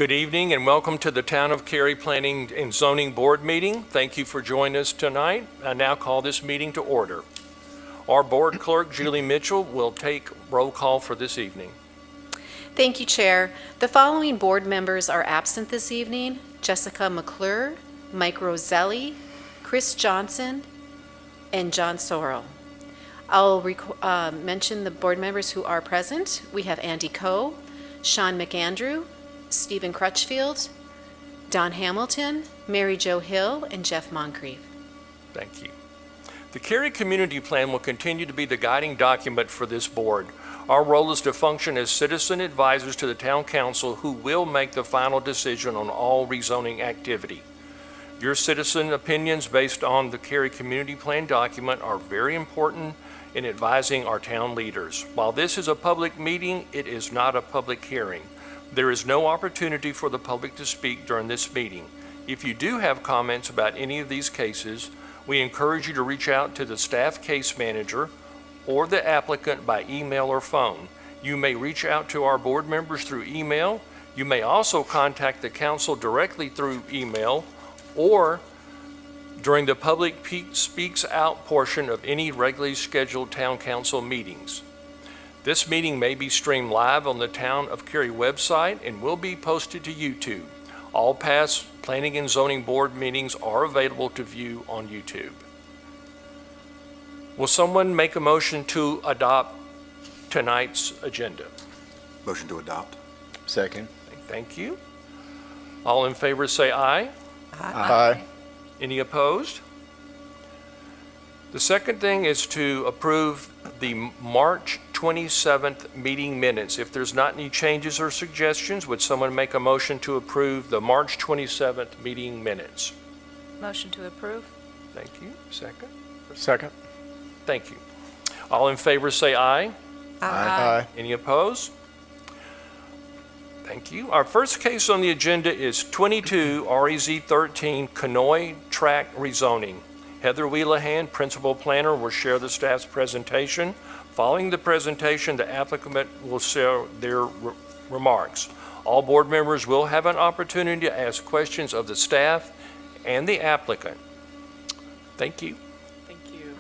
Good evening and welcome to the Town of Cary Planning and Zoning Board meeting. Thank you for joining us tonight. I now call this meeting to order. Our board clerk, Julie Mitchell, will take roll call for this evening. Thank you, Chair. The following board members are absent this evening: Jessica McClure, Mike Roselli, Chris Johnson, and John Sorrell. I'll mention the board members who are present. We have Andy Coe, Sean McAndrew, Stephen Crutchfield, Don Hamilton, Mary Jo Hill, and Jeff Moncrief. Thank you. The Cary Community Plan will continue to be the guiding document for this board. Our role is to function as citizen advisors to the Town Council, who will make the final decision on all rezoning activity. Your citizen opinions based on the Cary Community Plan document are very important in advising our town leaders. While this is a public meeting, it is not a public hearing. There is no opportunity for the public to speak during this meeting. If you do have comments about any of these cases, we encourage you to reach out to the staff case manager or the applicant by email or phone. You may reach out to our board members through email. You may also contact the council directly through email or during the public speaks out portion of any regularly scheduled town council meetings. This meeting may be streamed live on the Town of Cary website and will be posted to YouTube. All past Planning and Zoning Board meetings are available to view on YouTube. Will someone make a motion to adopt tonight's agenda? Motion to adopt. Second. Thank you. All in favor say aye. Aye. Any opposed? The second thing is to approve the March 27th meeting minutes. If there's not any changes or suggestions, would someone make a motion to approve the March 27th meeting minutes? Motion to approve. Thank you. Second? Second. Thank you. All in favor say aye. Aye. Any opposed? Thank you. Our first case on the agenda is 22 REZ 13 Conoy Track rezoning. Heather Wheelahan, Principal Planner, will share the staff's presentation. Following the presentation, the applicant will share their remarks. All board members will have an opportunity to ask questions of the staff and the applicant. Thank you. Thank you.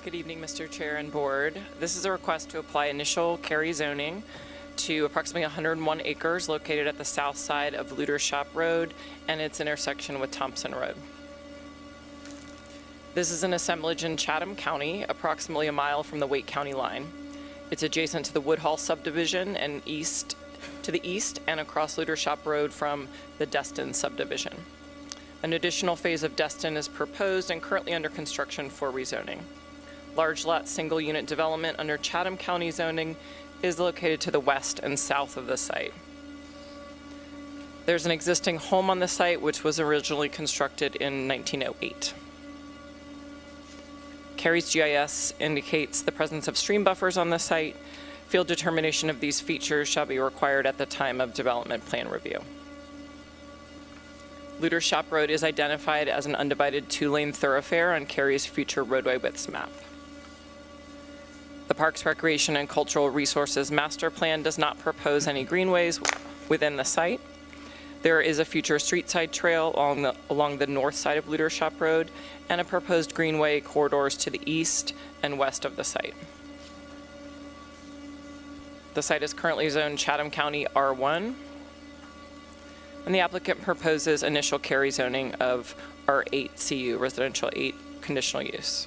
Good evening, Mr. Chair and Board. This is a request to apply initial Cary zoning to approximately 101 acres located at the south side of Luter Shop Road and its intersection with Thompson Road. This is an assemblage in Chatham County, approximately a mile from the Wake County line. It's adjacent to the Woodhall subdivision and to the east and across Luter Shop Road from the Destin subdivision. An additional phase of Destin is proposed and currently under construction for rezoning. Large lot single unit development under Chatham County zoning is located to the west and south of the site. There's an existing home on the site which was originally constructed in 1908. Cary's GIS indicates the presence of stream buffers on the site. Field determination of these features shall be required at the time of development plan review. Luter Shop Road is identified as an undivided 2-lane thoroughfare on Cary's future roadway widths map. The Parks, Recreation, and Cultural Resources Master Plan does not propose any greenways within the site. There is a future street side trail along the north side of Luter Shop Road and a proposed greenway corridors to the east and west of the site. The site is currently zoned Chatham County R1, and the applicant proposes initial Cary zoning of R8 CU, residential 8 conditional use.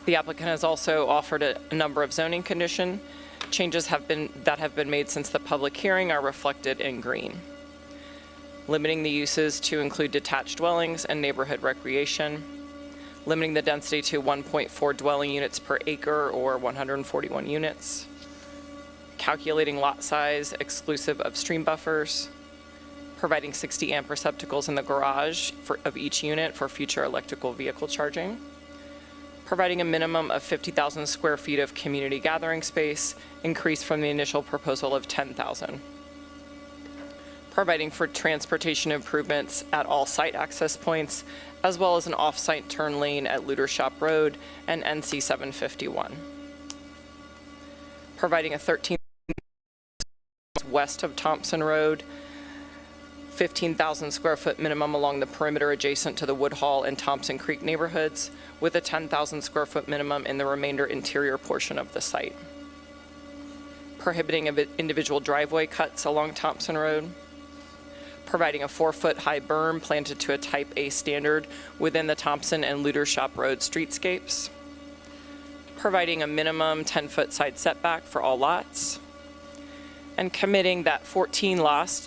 The applicant has also offered a number of zoning condition changes that have been made since the public hearing are reflected in green. Limiting the uses to include detached dwellings and neighborhood recreation, limiting the density to 1.4 dwelling units per acre or 141 units, calculating lot size exclusive of stream buffers, providing 60 amp receptacles in the garage of each unit for future electrical vehicle charging, providing a minimum of 50,000 square feet of community gathering space, increased from the initial proposal of 10,000. Providing for transportation improvements at all site access points, as well as an off-site turn lane at Luter Shop Road and NC 751. Providing a 13 west of Thompson Road, 15,000 square foot minimum along the perimeter adjacent to the Woodhall and Thompson Creek neighborhoods, with a 10,000 square foot minimum in the remainder interior portion of the site. Prohibiting of individual driveway cuts along Thompson Road. Providing a 4-foot high berm planted to a Type A standard within the Thompson and Luter Shop Road streetscapes. Providing a minimum 10-foot side setback for all lots. And committing that 14 lots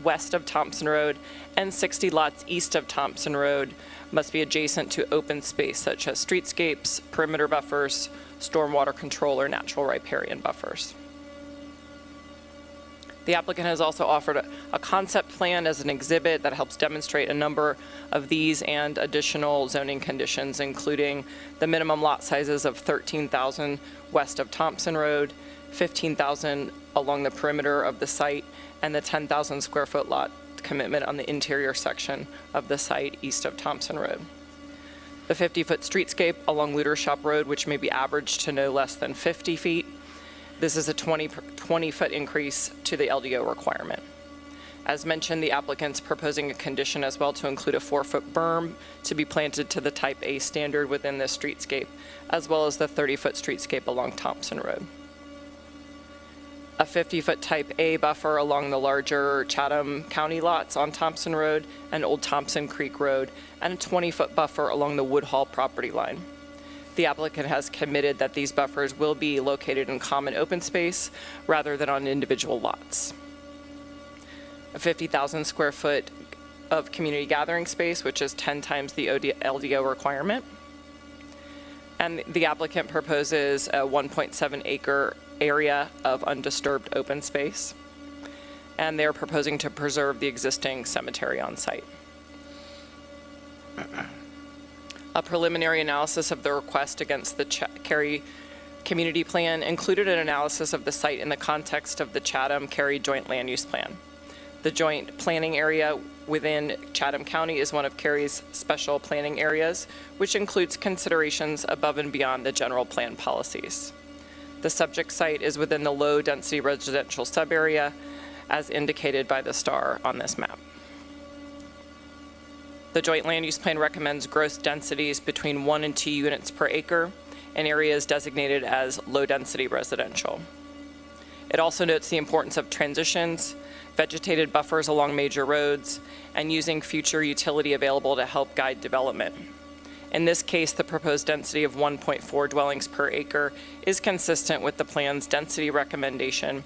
west of Thompson Road and 60 lots east of Thompson Road must be adjacent to open space such as streetscapes, perimeter buffers, stormwater control, or natural riparian buffers. The applicant has also offered a concept plan as an exhibit that helps demonstrate a number of these and additional zoning conditions, including the minimum lot sizes of 13,000 west of Thompson Road, 15,000 along the perimeter of the site, and the 10,000 square foot lot commitment on the interior section of the site east of Thompson Road. The 50-foot streetscape along Luter Shop Road, which may be averaged to no less than 50 feet. This is a 20-foot increase to the LDO requirement. As mentioned, the applicant's proposing a condition as well to include a 4-foot berm to be planted to the Type A standard within this streetscape, as well as the 30-foot streetscape along Thompson Road. A 50-foot Type A buffer along the larger Chatham County lots on Thompson Road and Old Thompson Creek Road, and a 20-foot buffer along the Woodhall property line. The applicant has committed that these buffers will be located in common open space rather than on individual lots. A 50,000 square foot of community gathering space, which is 10 times the LDO requirement. And the applicant proposes a 1.7 acre area of undisturbed open space. And they're proposing to preserve the existing cemetery on site. A preliminary analysis of the request against the Cary Community Plan included an analysis of the site in the context of the Chatham-Cary Joint Land Use Plan. The joint planning area within Chatham County is one of Cary's special planning areas, which includes considerations above and beyond the general plan policies. The subject site is within the low-density residential subarea, as indicated by the star on this map. The Joint Land Use Plan recommends gross densities between 1 and 2 units per acre in areas designated as low-density residential. It also notes the importance of transitions, vegetated buffers along major roads, and using future utility available to help guide development. In this case, the proposed density of 1.4 dwellings per acre is consistent with the plan's density recommendation,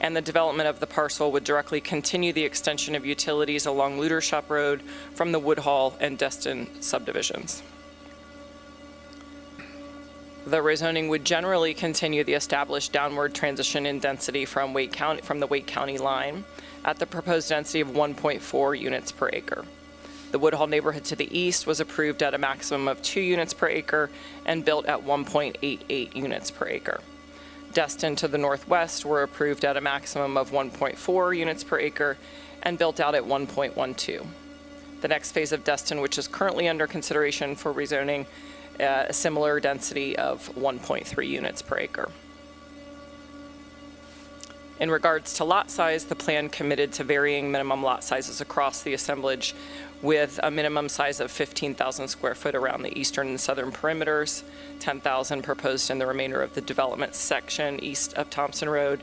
and the development of the parcel would directly continue the extension of utilities along Luter Shop Road from the Woodhall and Destin subdivisions. The rezoning would generally continue the established downward transition in density from the Wake County line at the proposed density of 1.4 units per acre. The Woodhall neighborhood to the east was approved at a maximum of 2 units per acre and built at 1.88 units per acre. Destin to the northwest were approved at a maximum of 1.4 units per acre and built out at 1.12. The next phase of Destin, which is currently under consideration for rezoning, a similar density of 1.3 units per acre. In regards to lot size, the plan committed to varying minimum lot sizes across the assemblage, with a minimum size of 15,000 square foot around the eastern and southern perimeters, 10,000 proposed in the remainder of the development section east of Thompson Road,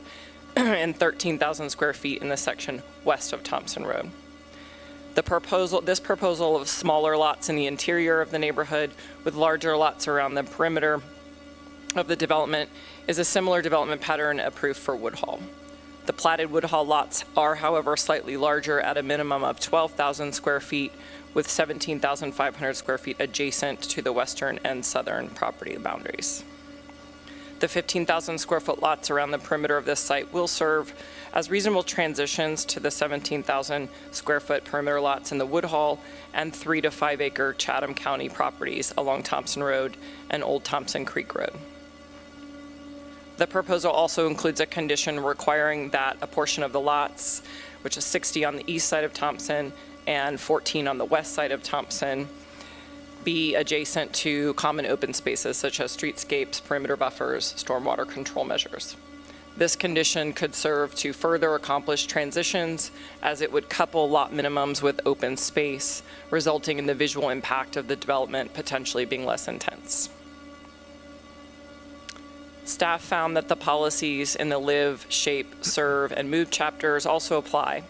and 13,000 square feet in the section west of Thompson Road. This proposal of smaller lots in the interior of the neighborhood with larger lots around the perimeter of the development is a similar development pattern approved for Woodhall. The platted Woodhall lots are, however, slightly larger at a minimum of 12,000 square feet with 17,500 square feet adjacent to the western and southern property boundaries. The 15,000 square foot lots around the perimeter of this site will serve as reasonable transitions to the 17,000 square foot perimeter lots in the Woodhall and 3 to 5 acre Chatham County properties along Thompson Road and Old Thompson Creek Road. The proposal also includes a condition requiring that a portion of the lots, which is 60 on the east side of Thompson and 14 on the west side of Thompson, be adjacent to common open spaces such as streetscapes, perimeter buffers, stormwater control measures. This condition could serve to further accomplish transitions as it would couple lot minimums with open space, resulting in the visual impact of the development potentially being less intense. Staff found that the policies in the Live, Shape, Serve, and Move chapters also apply.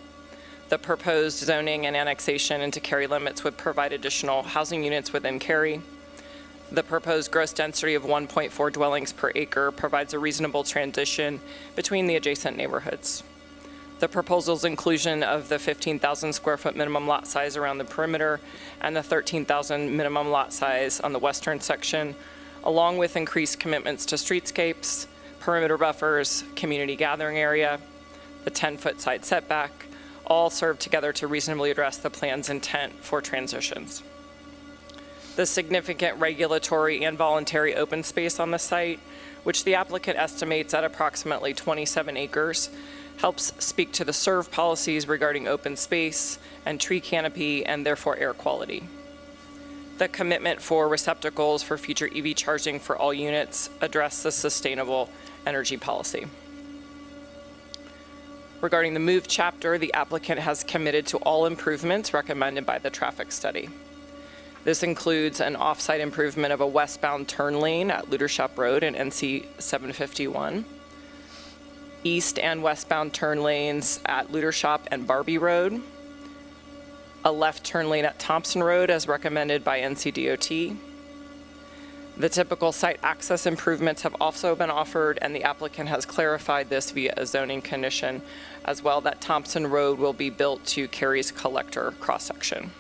The proposed zoning and annexation into Cary limits would provide additional housing units within Cary. The proposed gross density of 1.4 dwellings per acre provides a reasonable transition between the adjacent neighborhoods. The proposal's inclusion of the 15,000 square foot minimum lot size around the perimeter and the 13,000 minimum lot size on the western section, along with increased commitments to streetscapes, perimeter buffers, community gathering area, the 10-foot side setback, all serve together to reasonably address the plan's intent for transitions. The significant regulatory and voluntary open space on the site, which the applicant estimates at approximately 27 acres, helps speak to the SERV policies regarding open space and tree canopy and therefore air quality. The commitment for receptacles for future EV charging for all units address the sustainable energy policy. Regarding the MOVE chapter, the applicant has committed to all improvements recommended by the traffic study. This includes an off-site improvement of a westbound turn lane at Ludershop Road and NC 751, east and westbound turn lanes at Ludershop and Barbie Road, a left turn lane at Thompson Road as recommended by NCDOT. The typical site access improvements have also been offered, and the applicant has clarified this via a zoning condition as well, that Thompson Road will be built to Cary's collector cross-section.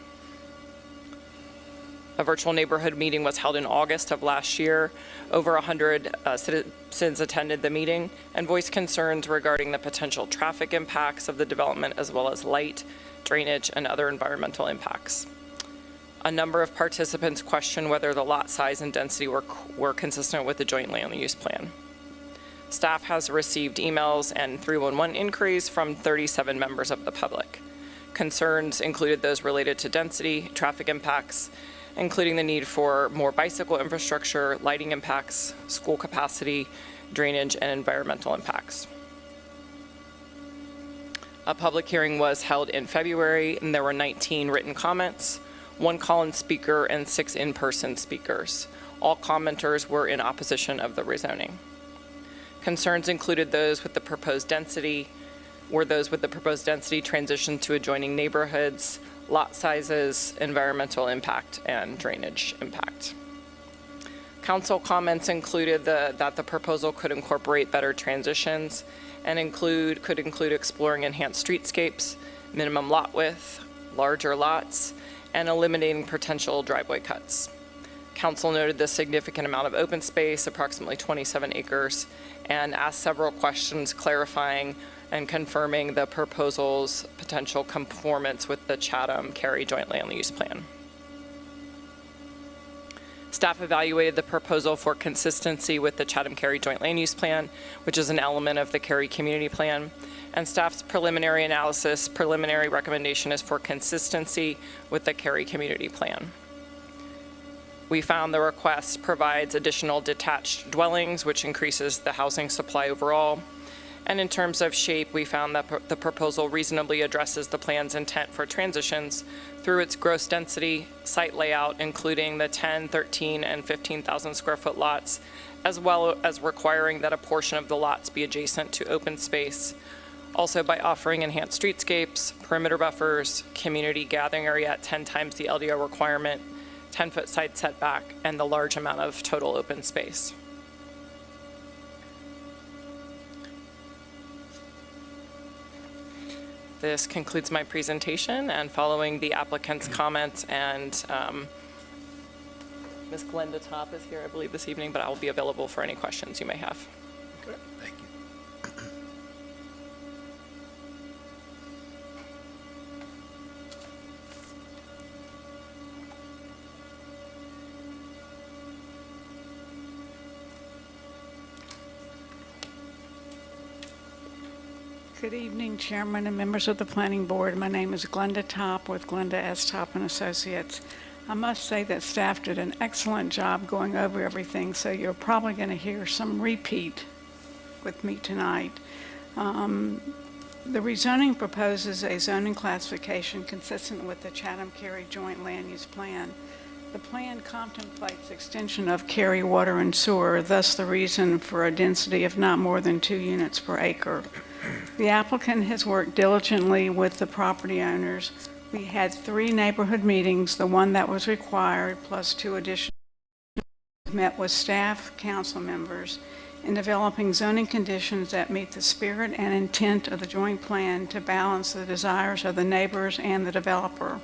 A virtual neighborhood meeting was held in August of last year. Over 100 citizens attended the meeting and voiced concerns regarding the potential traffic impacts of the development, as well as light, drainage, and other environmental impacts. A number of participants questioned whether the lot size and density were consistent with the joint land use plan. Staff has received emails and 311 inquiries from 37 members of the public. Concerns included those related to density, traffic impacts, including the need for more bicycle infrastructure, lighting impacts, school capacity, drainage, and environmental impacts. A public hearing was held in February, and there were 19 written comments, 1 call-in speaker, and 6 in-person speakers. All commenters were in opposition of the rezoning. Concerns included those with the proposed density, transition to adjoining neighborhoods, lot sizes, environmental impact, and drainage impact. Council comments included that the proposal could incorporate better transitions and could include exploring enhanced streetscapes, minimum lot width, larger lots, and eliminating potential driveway cuts. Council noted the significant amount of open space, approximately 27 acres, and asked several questions clarifying and confirming the proposal's potential conformance with the Chatham-Cary Joint Land Use Plan. Staff evaluated the proposal for consistency with the Chatham-Cary Joint Land Use Plan, which is an element of the Cary Community Plan, and staff's preliminary recommendation is for consistency with the Cary Community Plan. We found the request provides additional detached dwellings, which increases the housing supply overall. And in terms of shape, we found that the proposal reasonably addresses the plan's intent for transitions through its gross density, site layout, including the 10, 13, and 15,000 square foot lots, as well as requiring that a portion of the lots be adjacent to open space. Also by offering enhanced streetscapes, perimeter buffers, community gathering area at 10 times the LDO requirement, 10-foot side setback, and the large amount of total open space. This concludes my presentation, and following the applicant's comments, and Ms. Glenda Top is here, I believe, this evening, but I will be available for any questions you may have. Thank you. Good evening, Chairman and members of the Planning Board. My name is Glenda Top with Glenda S. Top and Associates. I must say that staff did an excellent job going over everything, so you're probably going to hear some repeat with me tonight. The rezoning proposes a zoning classification consistent with the Chatham-Cary Joint Land Use Plan. The plan contemplates extension of Cary water and sewer, thus the reason for a density of not more than 2 units per acre. The applicant has worked diligently with the property owners. We had 3 neighborhood meetings, the one that was required, plus 2 additional. Met with staff, council members, in developing zoning conditions that meet the spirit and intent of the joint plan to balance the desires of the neighbors and the developer.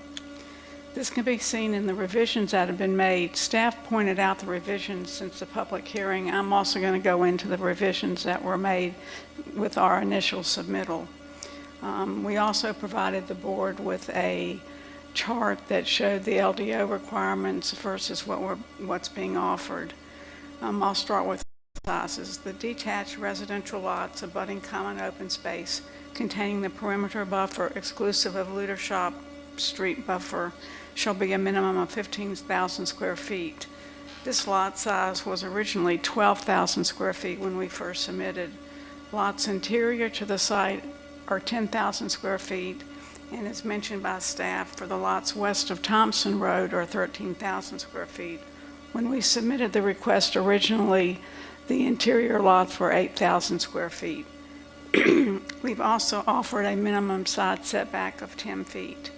This can be seen in the revisions that have been made. Staff pointed out the revisions since the public hearing. I'm also going to go into the revisions that were made with our initial submittal. We also provided the board with a chart that showed the LDO requirements versus what's being offered. I'll start with sizes. The detached residential lots abutting common open space containing the perimeter buffer exclusive of Luter Shop Street buffer shall be a minimum of 15,000 square feet. This lot size was originally 12,000 square feet when we first submitted. Lots interior to the site are 10,000 square feet, and as mentioned by staff, for the lots west of Thompson Road are 13,000 square feet. When we submitted the request originally, the interior lots were 8,000 square feet. We've also offered a minimum side setback of 10 feet.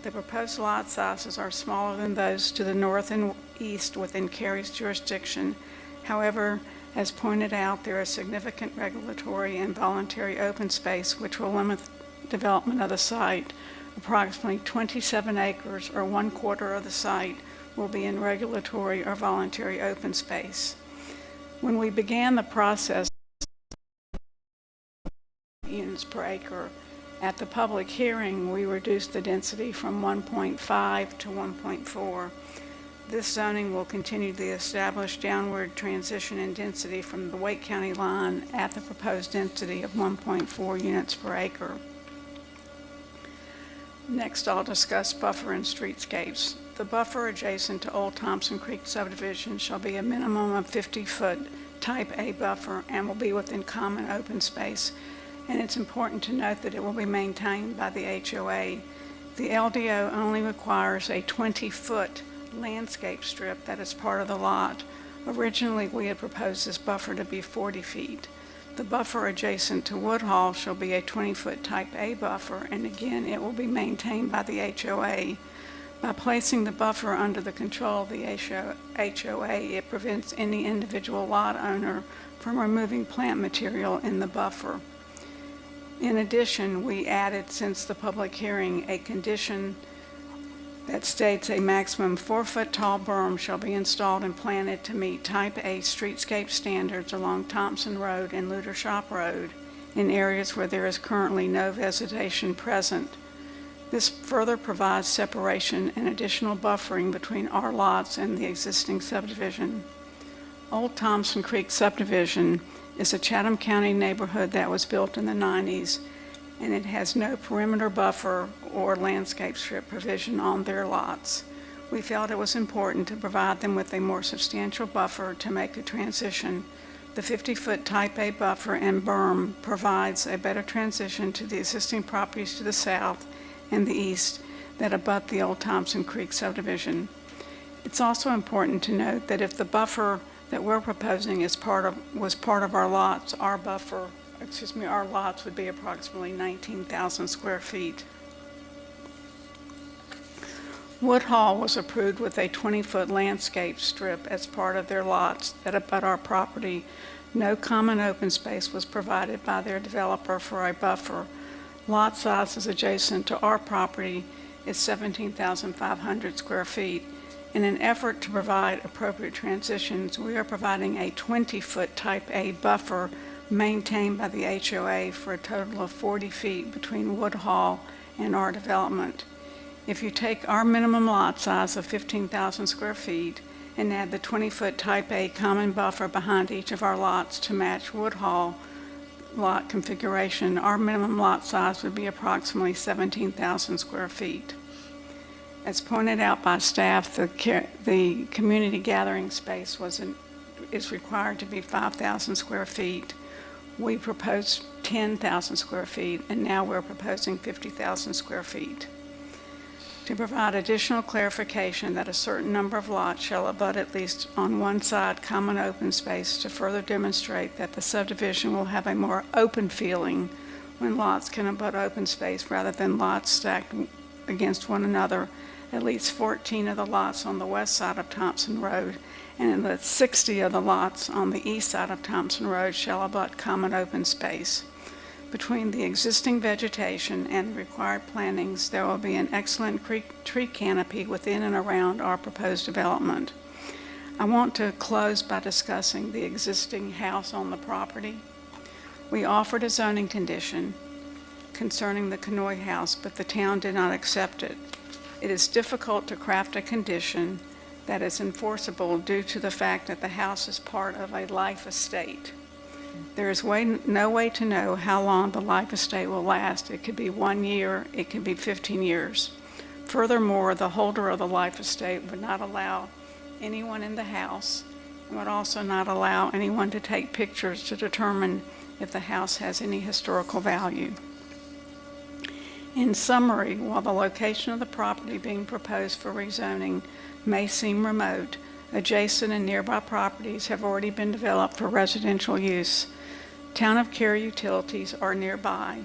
The proposed lot sizes are smaller than those to the north and east within Cary's jurisdiction. However, as pointed out, there is significant regulatory and voluntary open space which will limit development of the site. Approximately 27 acres, or 1/4 of the site, will be in regulatory or voluntary open space. When we began the process, units per acre, at the public hearing, we reduced the density from 1.5 to 1.4. This zoning will continue the established downward transition in density from the Wake County line at the proposed density of 1.4 units per acre. Next, I'll discuss buffer and streetscapes. The buffer adjacent to Old Thompson Creek subdivision shall be a minimum of 50-foot type A buffer and will be within common open space. And it's important to note that it will be maintained by the HOA. The LDO only requires a 20-foot landscape strip that is part of the lot. Originally, we had proposed this buffer to be 40 feet. The buffer adjacent to Woodhall shall be a 20-foot type A buffer, and again, it will be maintained by the HOA. By placing the buffer under the control of the HOA, it prevents any individual lot owner from removing plant material in the buffer. In addition, we added, since the public hearing, a condition that states a maximum 4-foot tall berm shall be installed and planted to meet Type A streetscape standards along Thompson Road and Luter Shop Road in areas where there is currently no vegetation present. This further provides separation and additional buffering between our lots and the existing subdivision. Old Thompson Creek subdivision is a Chatham County neighborhood that was built in the 90s, and it has no perimeter buffer or landscape strip provision on their lots. We felt it was important to provide them with a more substantial buffer to make a transition. The 50-foot Type A buffer and berm provides a better transition to the existing properties to the south and the east that abut the Old Thompson Creek subdivision. It's also important to note that if the buffer that we're proposing was part of our lots, our lots would be approximately 19,000 square feet. Woodhall was approved with a 20-foot landscape strip as part of their lots that abut our property. No common open space was provided by their developer for a buffer. Lot sizes adjacent to our property is 17,500 square feet. In an effort to provide appropriate transitions, we are providing a 20-foot Type A buffer maintained by the HOA for a total of 40 feet between Woodhall and our development. If you take our minimum lot size of 15,000 square feet and add the 20-foot Type A common buffer behind each of our lots to match Woodhall lot configuration, our minimum lot size would be approximately 17,000 square feet. As pointed out by staff, the community gathering space is required to be 5,000 square feet. We proposed 10,000 square feet, and now we're proposing 50,000 square feet. To provide additional clarification that a certain number of lots shall abut at least on one side common open space to further demonstrate that the subdivision will have a more open feeling when lots can abut open space rather than lots stacked against one another. At least 14 of the lots on the west side of Thompson Road and at 60 of the lots on the east side of Thompson Road shall abut common open space. Between the existing vegetation and the required plantings, there will be an excellent tree canopy within and around our proposed development. I want to close by discussing the existing house on the property. We offered a zoning condition concerning the Conoy house, but the town did not accept it. It is difficult to craft a condition that is enforceable due to the fact that the house is part of a life estate. There is no way to know how long the life estate will last. It could be 1 year, it could be 15 years. Furthermore, the holder of the life estate would not allow anyone in the house and would also not allow anyone to take pictures to determine if the house has any historical value. In summary, while the location of the property being proposed for rezoning may seem remote, adjacent and nearby properties have already been developed for residential use. Town of Cary utilities are nearby.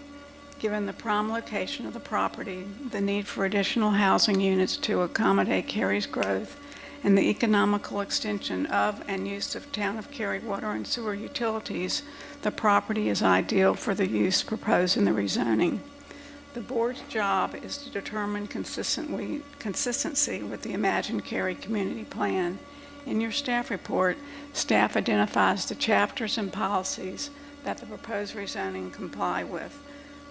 Given the prime location of the property, the need for additional housing units to accommodate Cary's growth, and the economical extension of and use of Town of Cary water and sewer utilities, the property is ideal for the use proposed in the rezoning. The board's job is to determine consistency with the Imagine Cary Community Plan. In your staff report, staff identifies the chapters and policies that the proposed rezoning comply with.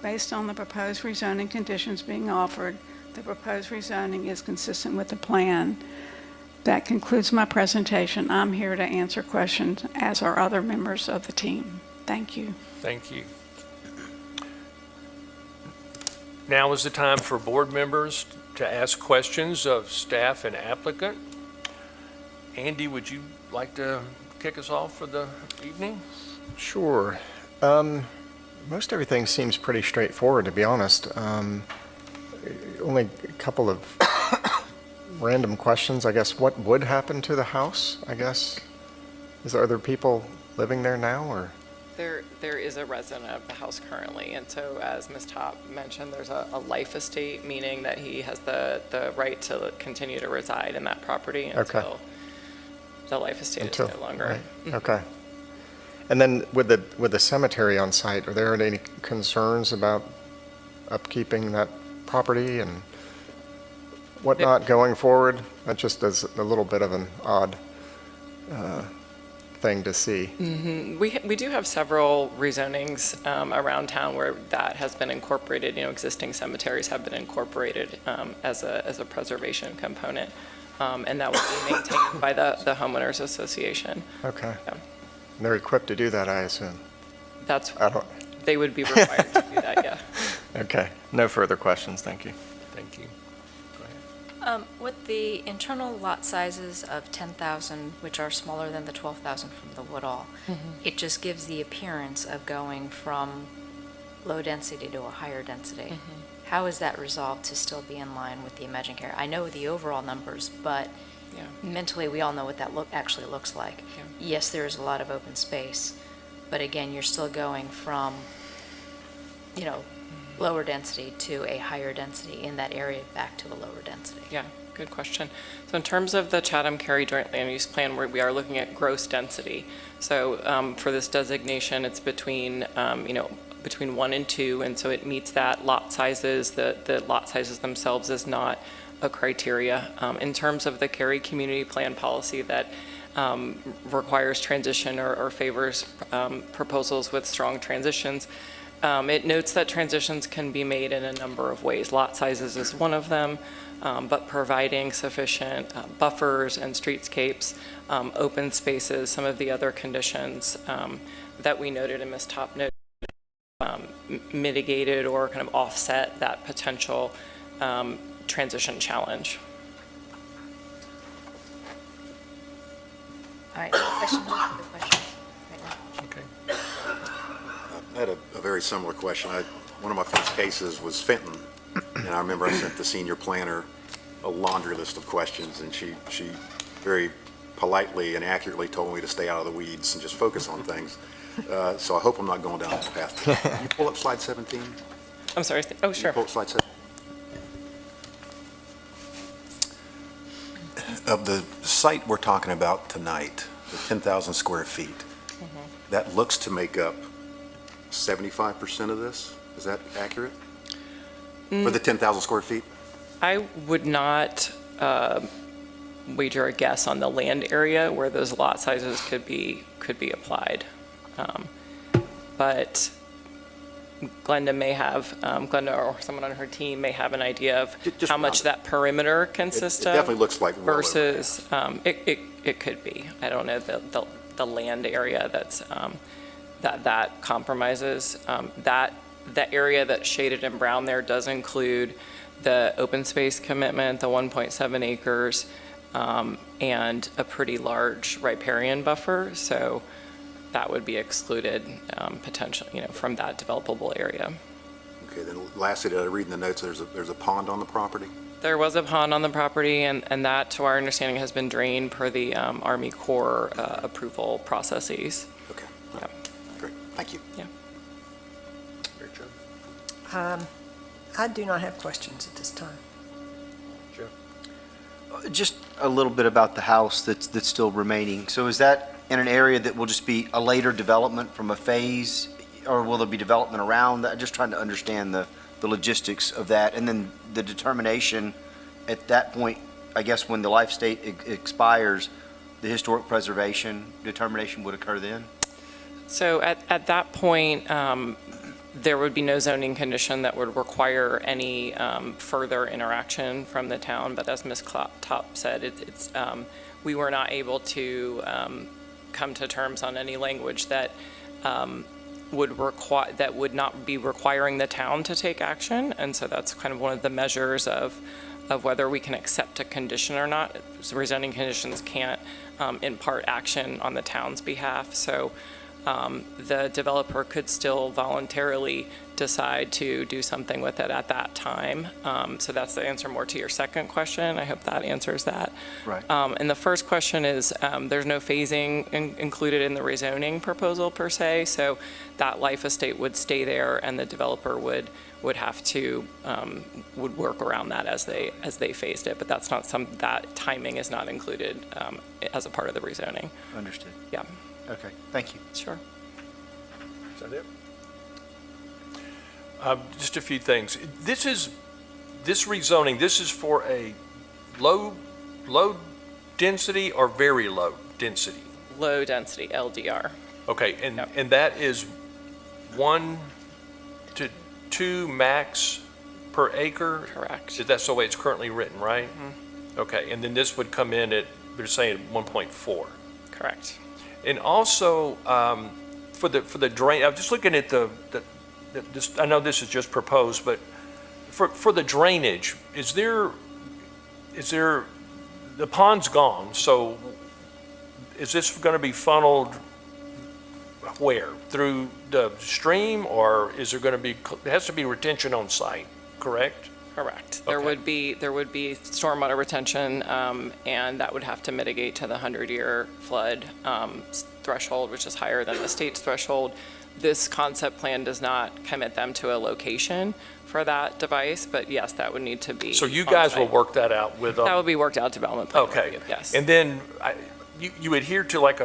Based on the proposed rezoning conditions being offered, the proposed rezoning is consistent with the plan. That concludes my presentation. I'm here to answer questions, as are other members of the team. Thank you. Thank you. Now is the time for board members to ask questions of staff and applicant. Andy, would you like to kick us off for the evening? Sure. Most everything seems pretty straightforward, to be honest. Only a couple of random questions, I guess. What would happen to the house, I guess? Are there people living there now, or? There is a resident of the house currently, and so as Ms. Top mentioned, there's a life estate, meaning that he has the right to continue to reside in that property until the life estate is no longer. Right. Okay. And then with the cemetery on site, are there any concerns about upkeeping that property and whatnot going forward? That just is a little bit of an odd thing to see. We do have several rezonings around town where that has been incorporated. Existing cemeteries have been incorporated as a preservation component, and that will be maintained by the homeowners association. Okay. Yeah. They're equipped to do that, I assume. They would be required to do that, yeah. Okay. No further questions. Thank you. Thank you. Go ahead. With the internal lot sizes of 10,000, which are smaller than the 12,000 from the Woodall, it just gives the appearance of going from low density to a higher density. How is that resolved to still be in line with the Imagine Cary? I know the overall numbers, but mentally we all know what that actually looks like. Yeah. Yes, there is a lot of open space, but again, you're still going from, lower density to a higher density in that area back to a lower density. Yeah, good question. So in terms of the Chatham-Cary Joint Land Use Plan, we are looking at gross density. So for this designation, it's between 1 and 2, and so it meets that. Lot sizes, the lot sizes themselves is not a criteria. In terms of the Cary Community Plan policy that requires transition or favors proposals with strong transitions, it notes that transitions can be made in a number of ways. Lot sizes is one of them, but providing sufficient buffers and streetscapes, open spaces, some of the other conditions that we noted in Ms. Top note mitigated or kind of offset that potential transition challenge. All right, questions? Right now. Okay. I had a very similar question. One of my first cases was Fenton, and I remember I sent the senior planner a laundry list of questions, and she very politely and accurately told me to stay out of the weeds and just focus on things. So I hope I'm not going down that path. Can you pull up slide 17? I'm sorry. Oh, sure. Pull up slide 17. Of the site we're talking about tonight, the 10,000 square feet, that looks to make up 75% of this? Is that accurate? For the 10,000 square feet? I would not wager a guess on the land area where those lot sizes could be applied. But Glenda may have, Glenda or someone on her team may have an idea of Just how much round that perimeter consist It of. definitely looks like well over Versus, it could be. I don't know the land area that's, that compromises. The area that's shaded in brown there does include the open space commitment, the 1.7 acres, and a pretty large riparian buffer. So that would be excluded potentially, from that developable area. Okay, then lastly, did I read in the notes there's a pond on the property? There was a pond on the property, and that, to our understanding, has been drained per the Army Corps approval processes. Okay, Yeah. great, thank you. Mary Jo? I do not have questions at this time. Joe? Just a little bit about the house that's still remaining. So is that in an area that will just be a later development from a phase, or will there be development around that? Just trying to understand the logistics of that. And then the determination at that point, I guess when the life state expires, the historic preservation determination would occur then? So at that point, there would be no zoning condition that would require any further interaction from the town. But as Ms. Top said, we were not able to come to terms on any language that would not be requiring the town to take action. And so that's kind of one of the measures of whether we can accept a condition or not. So rezoning conditions can't impart action on the town's behalf. So the developer could still voluntarily decide to do something with it at that time. So that's the answer more to your second question. I hope that answers that. Right. And the first question is, there's no phasing included in the rezoning proposal per se, so that life estate would stay there, and the developer would have to, would work around that as they phased it, but that's not that timing is not included as a part of the rezoning. Understood. Yeah, Okay, thank you. sure. Is that it? Just a few things. This rezoning, this is for a low density or very low density? Low density LDR. Okay, Yep. and that is 1 to 2 max per acre? Correct. That's the way it's currently written, right? Okay, and then this would come in at, they're saying 1.4. Correct. And also, for the drain, I'm just looking at I know this is just proposed, but for the drainage, is there, the pond's gone, so is this going to be funneled where? Through the stream, or is there going to be, it has to be retention on site, correct? Correct. Okay. There would be stormwater retention, and that would have to mitigate to the 100-year flood threshold, which is higher than the state's threshold. This concept plan does not commit them to a location for that device, but yes, that would need to be. So you on guys site. will work that out with them? That would be worked out development plan. Okay. review, Yes. And then you adhere to like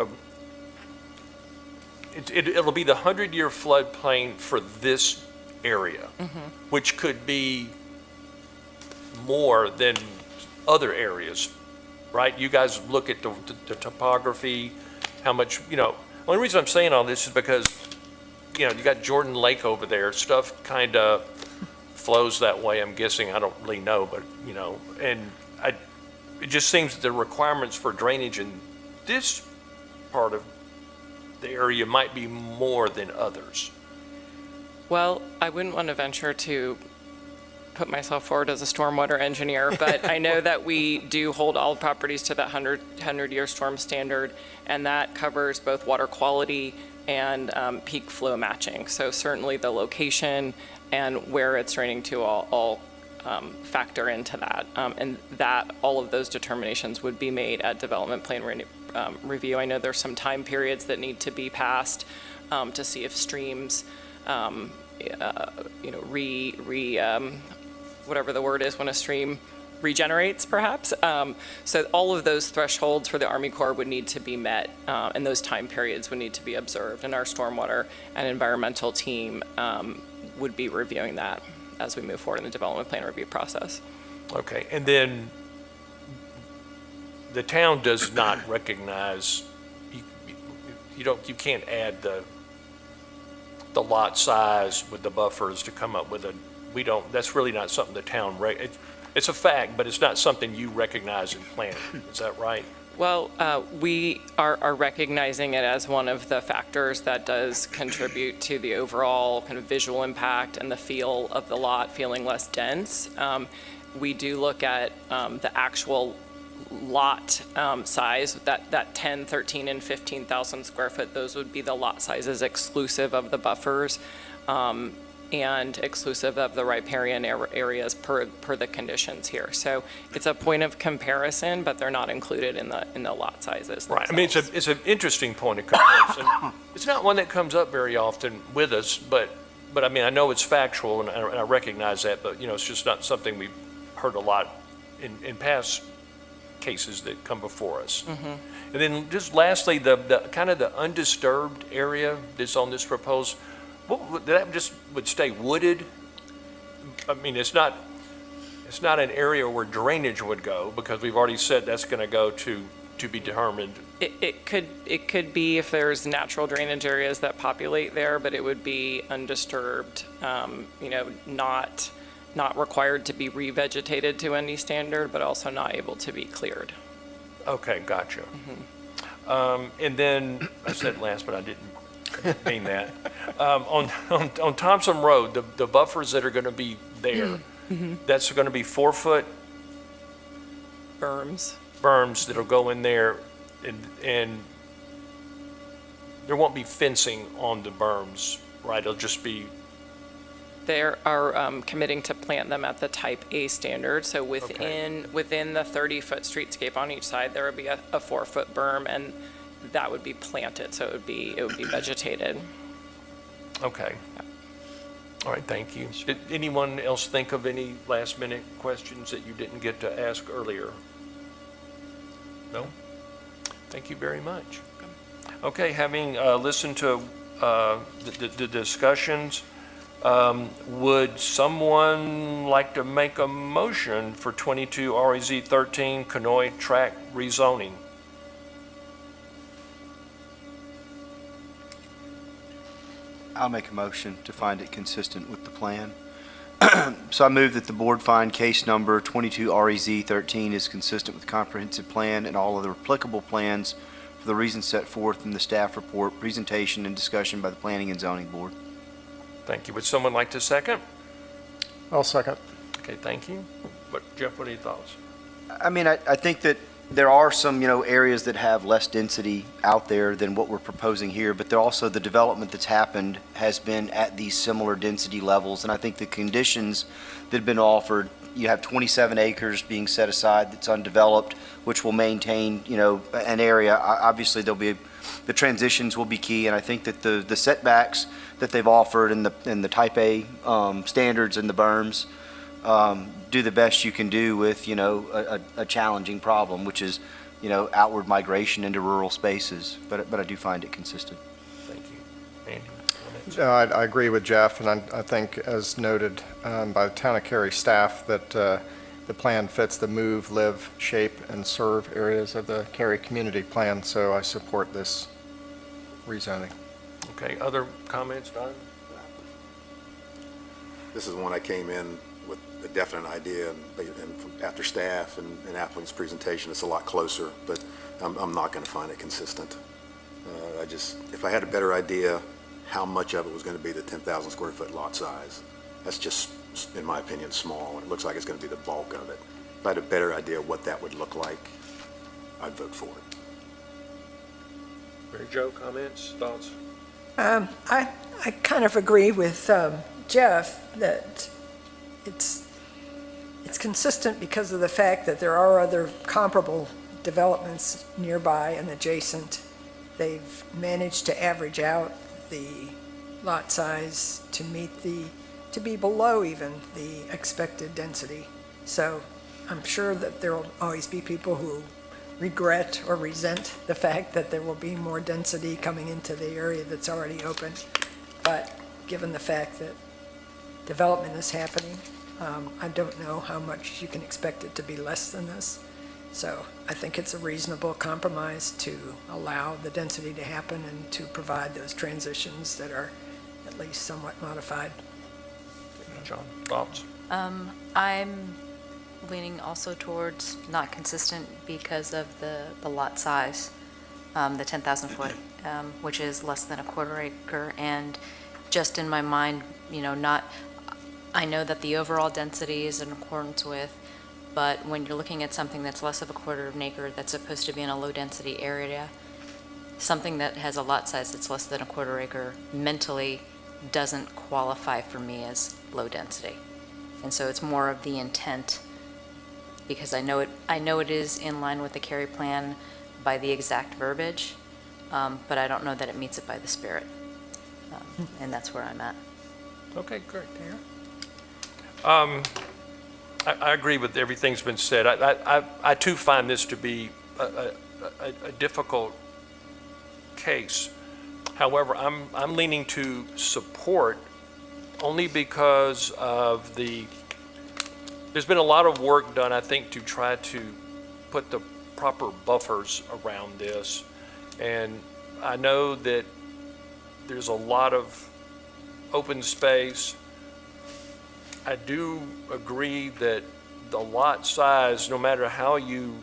it'll be the 100-year floodplain for this area, which could be more than other areas, right? You guys look at the topography, how much, the only reason I'm saying all this is because, you got Jordan Lake over there, stuff kind of flows that way, I'm guessing, I don't really know, but, and it just seems that the requirements for drainage in this part of the area might be more than others. Well, I wouldn't want to venture to put myself forward as a stormwater engineer, but I know that we do hold all properties to that 100-year storm standard, and that covers both water quality and peak flow matching. So certainly the location and where it's draining to all factor into that. And that, all of those determinations would be made at development plan review. I know there's some time periods that need to be passed to see if streams, whatever the word is when a stream regenerates, perhaps. So all of those thresholds for the Army Corps would need to be met, and those time periods would need to be observed. And our stormwater and environmental team would be reviewing that as we move forward in the development plan review process. Okay, and then the town does not recognize, you can't add the lot size with the buffers to come up with that's really not something the town, it's a fact, but it's not something you recognize in planning. Is that right? Well, we are recognizing it as one of the factors that does contribute to the overall kind of visual impact and the feel of the lot feeling less dense. We do look at the actual lot size, that 10, 13, and 15,000 square foot. Those would be the lot sizes exclusive of the buffers and exclusive of the riparian areas per the conditions here. So it's a point of comparison, but they're not included in the lot sizes. Right. I mean, it's an interesting point of comparison. It's not one that comes up very often with us, but I mean, I know it's factual and I recognize that, but it's just not something we've heard a lot in past cases that come before us. And then just lastly, the kind of the undisturbed area that's on this proposed, that just would stay wooded? I mean, it's not an area where drainage would go, because we've already said that's going to go to be determined. It could be if there's natural drainage areas that populate there, but it would be undisturbed, not required to be revegetated to any standard, but also not able to be cleared. Okay, gotcha. And then, I said last, but I didn't mean that. On Thompson Road, the buffers that are going to be there, that's going to be 4-foot berms that'll go in there, and there won't be fencing on the berms, right? It'll just be... They are committing to plant them at the type A standard. So within the 30-foot streetscape on each side, there would be a 4-foot berm, and that would be planted. So it would be vegetated. Okay. All right, thank you. Did anyone else think of any last-minute questions that you didn't get to ask earlier? No? Thank you very much. Okay, having listened to the discussions, would someone like to make a motion for 22 REZ 13 Conoy track rezoning? I'll make a motion to find it consistent with the plan. So I move that the board find case number 22 REZ 13 is consistent with the comprehensive plan and all other applicable plans for the reasons set forth in the staff report, presentation, and discussion by the Planning and Zoning Board. Thank you. Would someone like to second? I'll second. Okay, thank you. Jeff, what are your thoughts? I mean, I think that there are some, areas that have less density out there than what we're proposing here, but there also, the development that's happened has been at these similar density levels, and I think the conditions that have been offered, you have 27 acres being set aside that's undeveloped, which will maintain, an area. Obviously, the transitions will be key, and I think that the setbacks that they've offered and the type A standards and the berms do the best you can do with, a challenging problem, which is, outward migration into rural spaces. But I do find it consistent. Thank you. Andy, comments? I agree with Jeff, and I think, as noted by the Town of Cary staff, that the plan fits the move, live, shape, and serve areas of the Cary community plan, so I support this rezoning. Okay, other comments, Don? This is one I came in with a definite idea, and after staff and applicant's presentation, it's a lot closer, but I'm not going to find it consistent. If I had a better idea how much of it was going to be the 10,000 square foot lot size, that's just, in my opinion, small, and it looks like it's going to be the bulk of it. If I had a better idea what that would look like, I'd vote for it. Mary Jo, comments, thoughts? I kind of agree with Jeff that it's consistent because of the fact that there are other comparable developments nearby and adjacent. They've managed to average out the lot size to to be below even the expected density. So I'm sure that there will always be people who regret or resent the fact that there will be more density coming into the area that's already open. But given the fact that development is happening, I don't know how much you can expect it to be less than this. So I think it's a reasonable compromise to allow the density to happen and to provide those transitions that are at least somewhat modified. John, thoughts? I'm leaning also towards not consistent because of the lot size, the 10,000 foot, which is less than a quarter acre. And just in my mind, I know that the overall density is in accordance with, but when you're looking at something that's less of a quarter of an acre that's supposed to be in a low density area, something that has a lot size that's less than a quarter acre mentally doesn't qualify for me as low density. And so it's more of the intent, because I know it is in line with the Cary plan by the exact verbiage, but I don't know that it meets it by the spirit. And that's where I'm at. Okay, great. I agree with everything's been said. I too find this to be a difficult case. However, I'm leaning to support only because of there's been a lot of work done, I think, to try to put the proper buffers around this. And I know that there's a lot of open space. I do agree that the lot size, no matter how you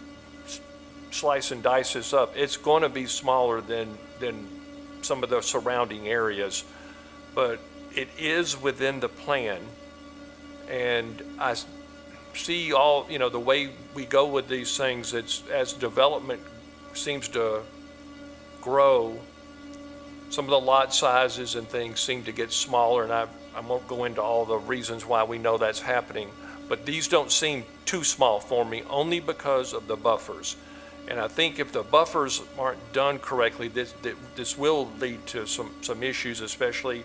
slice and dice this up, it's going to be smaller than some of the surrounding areas. But it is within the plan. And I see all, the way we go with these things, it's as development seems to grow, some of the lot sizes and things seem to get smaller, and I won't go into all the reasons why we know that's happening, but these don't seem too small for me, only because of the buffers. And I think if the buffers aren't done correctly, this will lead to some issues, especially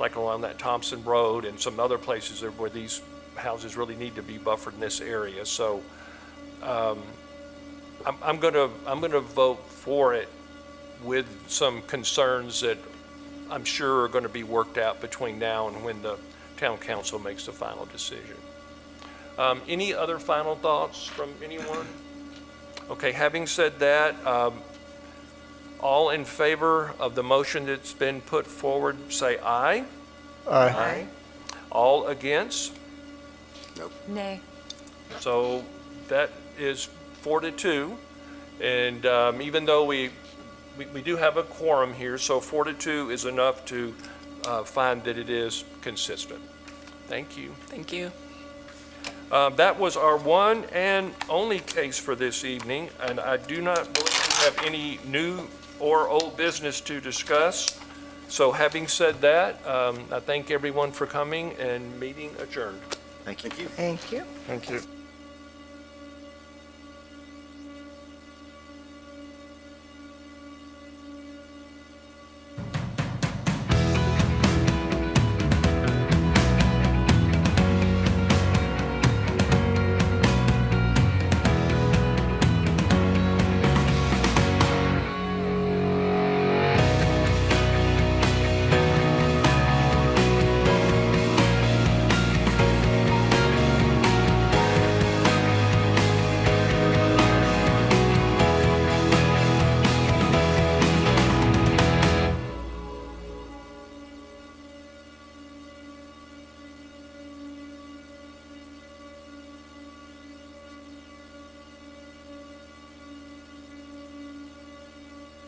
like along that Thompson Road and some other places where these houses really need to be buffered in this area. So I'm gonna vote for it with some concerns that I'm sure are going to be worked out between now and when the town council makes the final decision. Any other final thoughts from anyone? Okay, having said that, all in favor of the motion that's been put forward, say aye. Aye. All against? Nay. So that is 4-2. And even though we do have a quorum here, so 4-2 is enough to find that it is consistent. Thank you. Thank you. That was our one and only case for this evening, and I do not believe we have any new or old business to discuss. So having said that, I thank everyone for coming, and meeting adjourned. Thank you. Thank you. Thank you.